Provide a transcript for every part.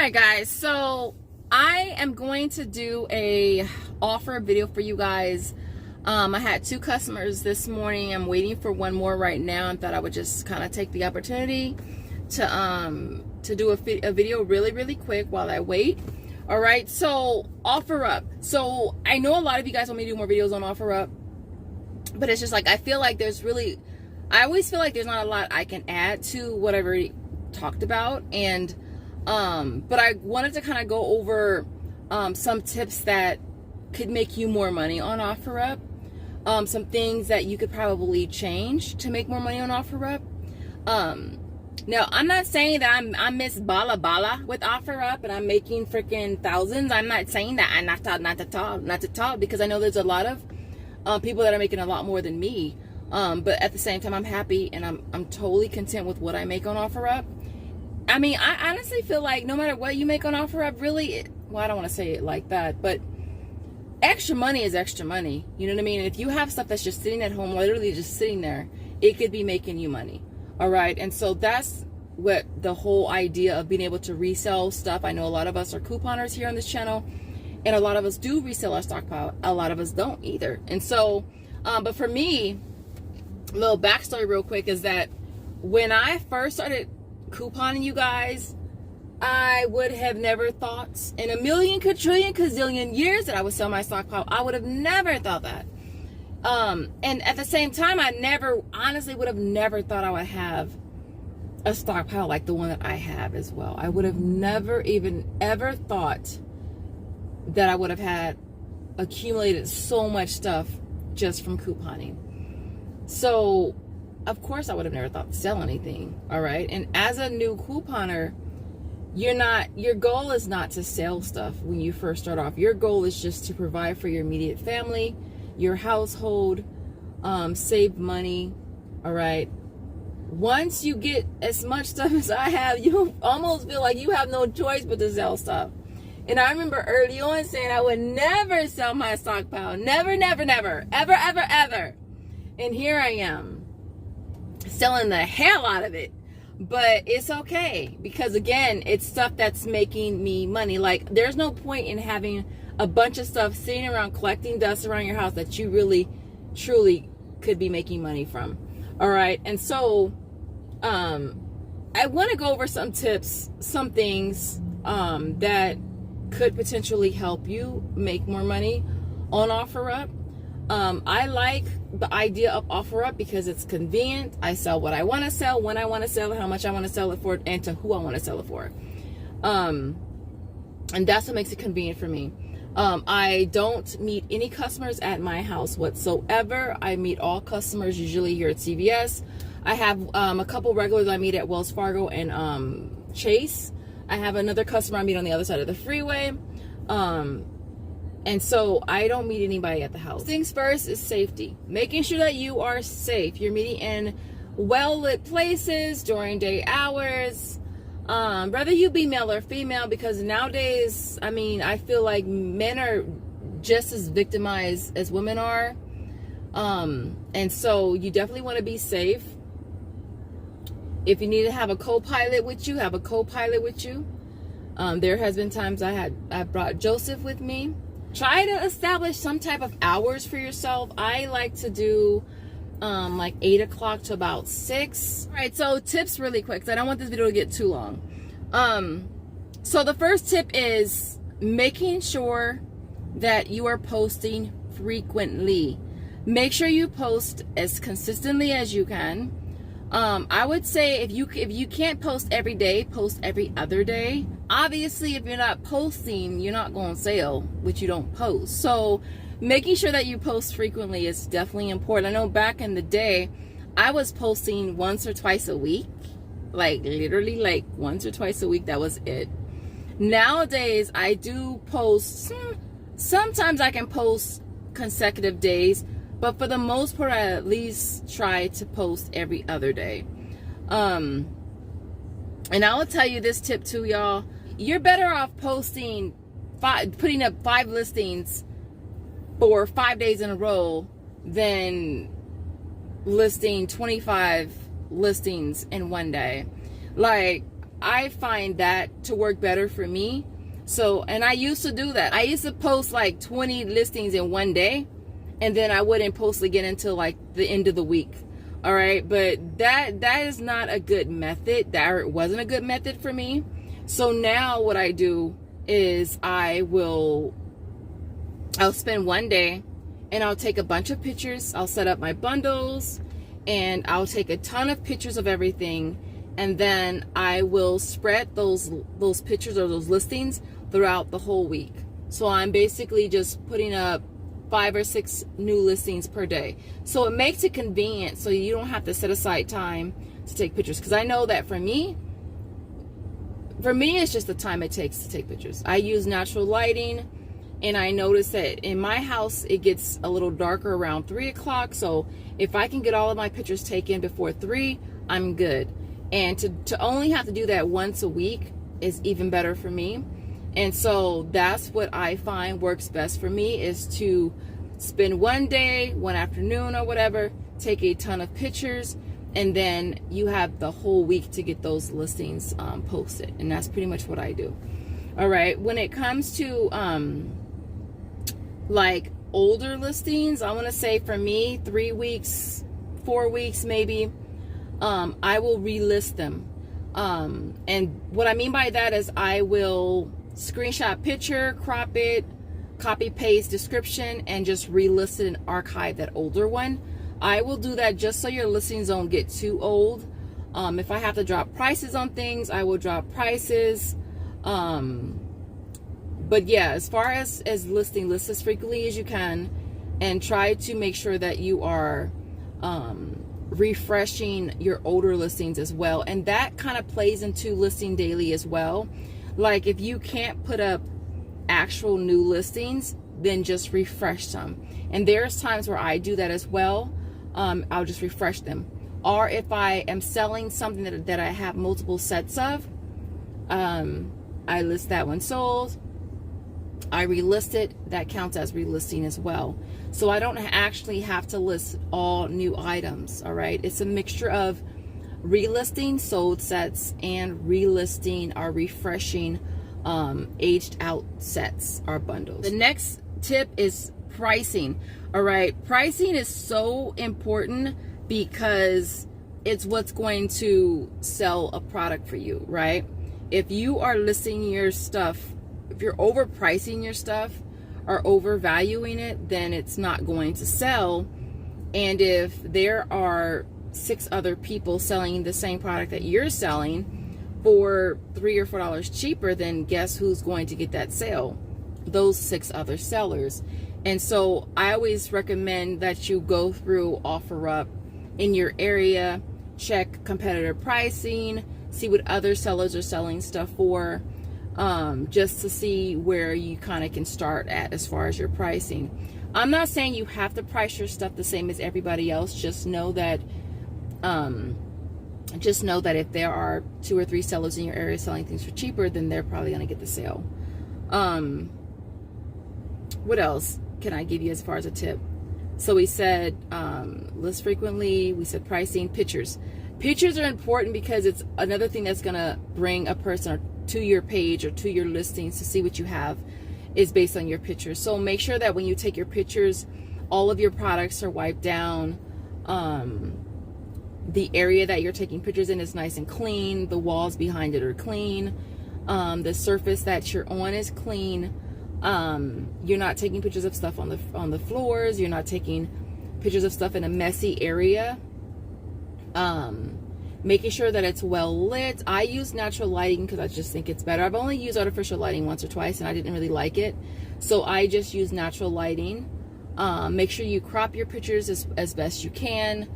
right, guys, so I am going to do a offer video for you guys. I had 2 customers this morning. I'm waiting for one more right now, and thought I would just kind of take the opportunity to do a video really quick while I wait. All right, so OfferUp. So I know a lot of you guys want me to do more videos on OfferUp, but it's just like I always feel like there's not a lot I can add to what I've already talked about. And but I wanted to kind of go over some tips that could make you more money on OfferUp, some things that you could probably change to make more money on OfferUp. Now, I'm not saying that I'm Miss Bala Bala with OfferUp and I'm making freaking thousands. I'm not saying that. I'm not at all, because I know there's a lot of people that are making a lot more than me. But at the same time, I'm happy and I'm totally content with what I make on OfferUp. I mean, I honestly feel like no matter what you make on OfferUp, really, well, I don't want to say it like that, but extra money is extra money. You know what I mean? And if you have stuff that's just sitting at home, literally just sitting there, it could be making you money. All right. And so that's what the whole idea of being able to resell stuff. I know a lot of us are couponers here on this channel, and a lot of us do resell our stockpile. A lot of us don't either. And so, but for me, a little backstory real quick is that when I first started couponing you guys, I would have never thought in a million quadrillion gazillion years that I would sell my stockpile. I would have never thought that. And at the same time, I honestly would have never thought I would have a stockpile like the one that I have as well. I would have never even ever thought that I would have had accumulated so much stuff just from couponing. So of course I would have never thought to sell anything. All right. And as a new couponer, your goal is not to sell stuff when you first start off. Your goal is just to provide for your immediate family, your household, save money. All right. Once you get as much stuff as I have, you almost feel like you have no choice but to sell stuff. And I remember early on saying I would never sell my stockpile. Never, ever. And here I am selling the hell out of it. But it's okay, because again, it's stuff that's making me money. Like, there's no point in having a bunch of stuff sitting around collecting dust around your house that you really truly could be making money from. All right. And so I want to go over some tips, some things that could potentially help you make more money on OfferUp. I like the idea of OfferUp because it's convenient. I sell what I want to sell, when I want to sell it, how much I want to sell it for, and to who I want to sell it for. And that's what makes it convenient for me. I don't meet any customers at my house whatsoever. I meet all customers usually here at CVS. I have a couple regulars I meet at Wells Fargo and Chase. I have another customer I meet on the other side of the freeway. And so I don't meet anybody at the house. Things first is safety. Making sure that you are safe. You're meeting in well-lit places during day hours. Whether you be male or female, because nowadays, I mean, I feel like men are just as victimized as women are. And so you definitely want to be safe. If you need to have a co-pilot with you, have a co-pilot with you. There has been times I've brought Joseph with me. Try to establish some type of hours for yourself. I like to do like 8 o'clock to about 6. All right, so tips really quick, because I don't want this video to get too long. So the first tip is making sure that you are posting frequently. Make sure you post as consistently as you can. I would say if you can't post every day, post every other day. Obviously, if you're not posting, you're not going to sell what you don't post. So making sure that you post frequently is definitely important. I know back in the day, I was posting once or twice a week, like literally like once or twice a week. That was it. Nowadays, I do post. Sometimes I can post consecutive days, but for the most part, I at least try to post every other day. And I will tell you this tip too, y'all. You're better off putting up 5 listings for 5 days in a row than listing 25 listings in one day. Like, I find that to work better for me. So, and I used to do that. I used to post like 20 listings in one day, and then I wouldn't post again until like the end of the week. All right, but that is not a good method. That wasn't a good method for me. So now what I do is I'll spend one day and I'll take a bunch of pictures. I'll set up my bundles and I'll take a ton of pictures of everything, and then I will spread those pictures or those listings throughout the whole week. So I'm basically just putting up 5 or 6 new listings per day. So it makes it convenient so you don't have to set aside time to take pictures. Because I know that for me, it's just the time it takes to take pictures. I use natural lighting, and I notice that in my house, it gets a little darker around 3 o'clock. So if I can get all of my pictures taken before 3, I'm good. And to only have to do that once a week is even better for me. And so that's what I find works best for me, is to spend one day, one afternoon or whatever, take a ton of pictures, and then you have the whole week to get those listings posted. And that's pretty much what I do. All right. When it comes to like older listings, I want to say for me, 3 weeks, 4 weeks maybe, I will relist them. And what I mean by that is I will screenshot picture, crop it, copy paste description, and just relist it and archive that older one. I will do that just so your listings don't get too old. If I have to drop prices on things, I will drop prices. But yeah, as far as listing, list as frequently as you can, and try to make sure that you are refreshing your older listings as well. And that kind of plays into listing daily as well. Like if you can't put up actual new listings, then just refresh them. And there's times where I do that as well. I'll just refresh them. Or if I am selling something that I have multiple sets of, I list that one sold, I relist it, that counts as relisting as well. So I don't actually have to list all new items. All right, it's a mixture of relisting sold sets and relisting or refreshing aged out sets or bundles. The next tip is pricing. All right, pricing is so important because it's what's going to sell a product for you, right? If you are listing your stuff, if you're overpricing your stuff or overvaluing it, then it's not going to sell. And if there are 6 other people selling the same product that you're selling for $3 or $4 cheaper, then guess who's going to get that sale? Those 6 other sellers. And so I always recommend that you go through OfferUp in your area, check competitor pricing, see what other sellers are selling stuff for, just to see where you kind of can start at as far as your pricing. I'm not saying you have to price your stuff the same as everybody else. Just know that if there are 2 or 3 sellers in your area selling things for cheaper, then they're probably going to get the sale. What else can I give you as far as a tip? So we said list frequently, we said pricing, pictures. Pictures are important because it's another thing that's going to bring a person to your page or to your listings to see what you have is based on your pictures. So make sure that when you take your pictures, all of your products are wiped down. The area that you're taking pictures in is nice and clean. The walls behind it are clean. The surface that you're on is clean. You're not taking pictures of stuff on the floors. You're not taking pictures of stuff in a messy area. Making sure that it's well lit. I use natural lighting because I just think it's better. I've only used artificial lighting once or twice and I didn't really like it. So I just use natural lighting. Make sure you crop your pictures as best you can.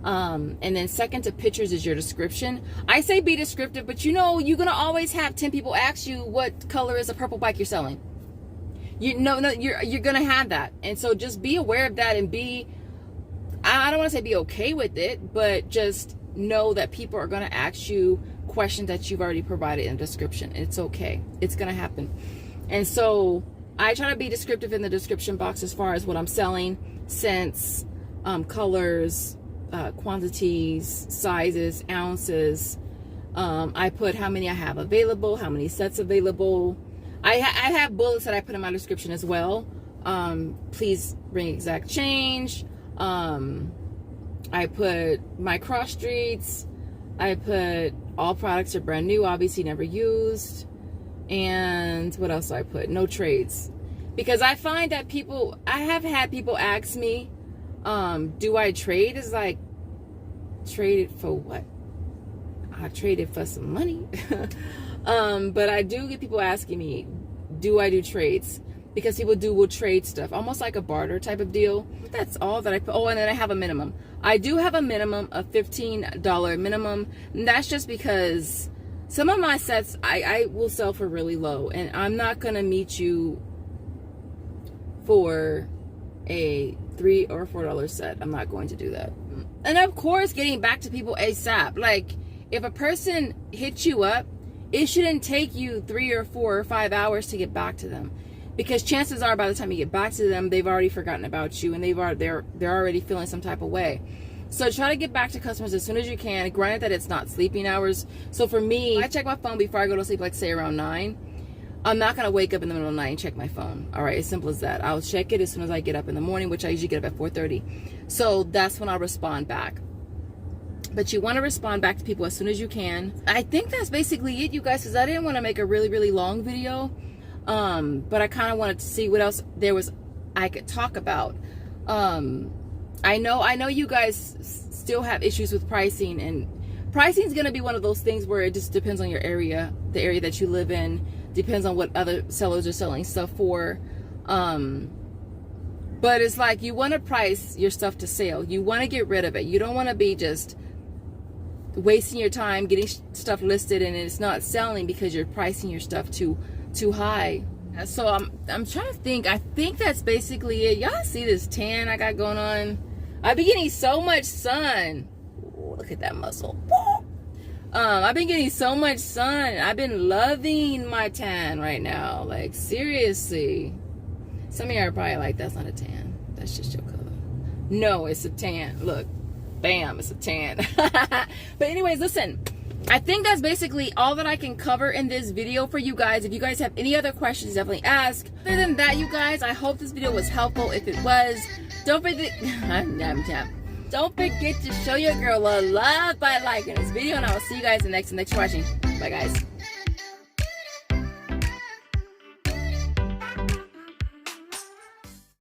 And then second to pictures is your description. I say be descriptive, but you're going to always have 10 people ask you what color is a purple bike you're selling. You're going to have that. And so just be aware of that and I don't want to say be okay with it, but just know that people are going to ask you questions that you've already provided in a description. It's okay. It's going to happen. And so I try to be descriptive in the description box as far as what I'm selling, scents, colors, quantities, sizes, ounces, I put how many I have available, how many sets available. I have bullets that I put in my description as well. Please bring exact change. I put my cross streets. I put all products are brand new, obviously never used. And what else do I put? No trades. Because I find that I have had people ask me, do I trade? It's like, trade it for what? I trade it for some money. But I do get people asking me, do I do trades? Because people will trade stuff, almost like a barter type of deal. That's all that I put. Oh, and then I have a minimum. I do have a minimum of $15 minimum. And that's just because some of my sets I will sell for really low. And I'm not going to meet you for a $3 or $4 set. I'm not going to do that. And of course, getting back to people ASAP. Like, if a person hits you up, it shouldn't take you 3 or 4 or 5 hours to get back to them. Because chances are by the time you get back to them, they've already forgotten about you and they're already feeling some type of way. So try to get back to customers as soon as you can. Granted that it's not sleeping hours. So for me, I check my phone before I go to sleep, like say around 9. I'm not going to wake up in the middle of the night and check my phone. All right, as simple as that. I'll check it as soon as I get up in the morning, which I usually get up at 4:30. So that's when I'll respond back. But you want to respond back to people as soon as you can. I think that's basically it, you guys, because I didn't want to make a really, really long video. But I kind of wanted to see what else there was I could talk about. I know you guys still have issues with pricing, and pricing is going to be one of those things where it just depends on your area, the area that you live in, depends on what other sellers are selling stuff for. But it's like you want to price your stuff to sale. You want to get rid of it. You don't want to be just wasting your time getting stuff listed and it's not selling because you're pricing your stuff too high. So I'm trying to think. I think that's basically it. Y'all see this tan I got going on? I've been getting so much sun. Ooh, look at that muscle. I've been getting so much sun. I've been loving my tan right now. Like, seriously. Some of you are probably like, that's not a tan. That's just your color. No, it's a tan. Look. Bam, it's a tan. But anyways, listen. I think that's basically all that I can cover in this video for you guys. If you guys have any other questions, definitely ask. Other than that, you guys, I hope this video was helpful. If it was, don't forget to show your girl a love by liking this video, and I will see you guys in the next watching. Bye, guys.